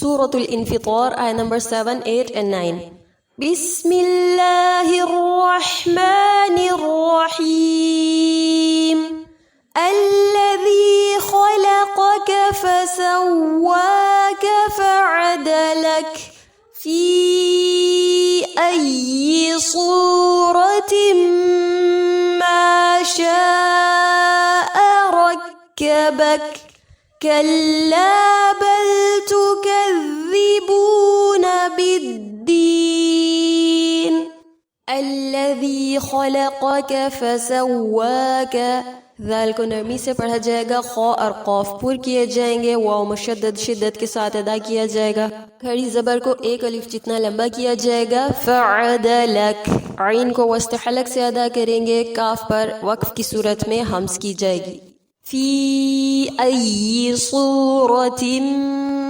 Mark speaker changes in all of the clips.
Speaker 1: سورة الانفطار آية number 7, 8 and 9. بسم الله الرحمن الرحيم. الذي خلقك فسواك فعدلك في أي صورة ما شاء ركبك كلا بل تكذبون بالدين. الذي خلقك فسواك، ذال کو نرمی سے پڑھا جائے گا، خاء اور قاف پر کیے جائیں گے، واو مشدد شدت کے ساتھ ادا کیا جائے گا، کھڑی زبر کو ایک الف جتنا لمبا کیا جائے گا، فعدلک، عین کو وسط حلق سے ادا کریں گے، کاف پر وقف کی صورت میں ہمز کی جائے گی، فی ای صورت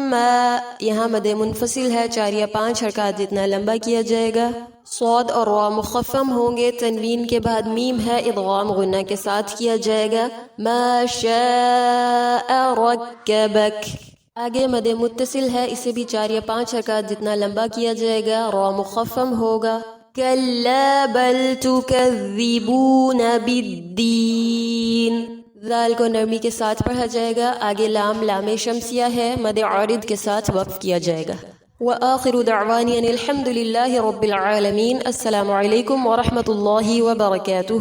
Speaker 1: ما، یہاں مد منفصل ہے، 4 یا 5 حرکات جتنا لمبا کیا جائے گا، صاد اور را مخفم ہوں گے، تنوین کے بعد میم ہے، ادغام غنہ کے ساتھ کیا جائے گا، ما شاء رکبک، آگے مد متصل ہے، اسے بھی 4 یا 5 حرکات جتنا لمبا کیا جائے گا، را مخفم ہوگا، کلا بل تکذبون بالدین، ذال کو نرمی کے ساتھ پڑھا جائے گا، آگے لام لام شمسیہ ہے، مد عارض کے ساتھ وقف کیا جائے گا۔ وآخر دعوانی ان الحمد للہ رب العالمین۔ السلام علیکم ورحمۃ اللہ وبرکاتہ۔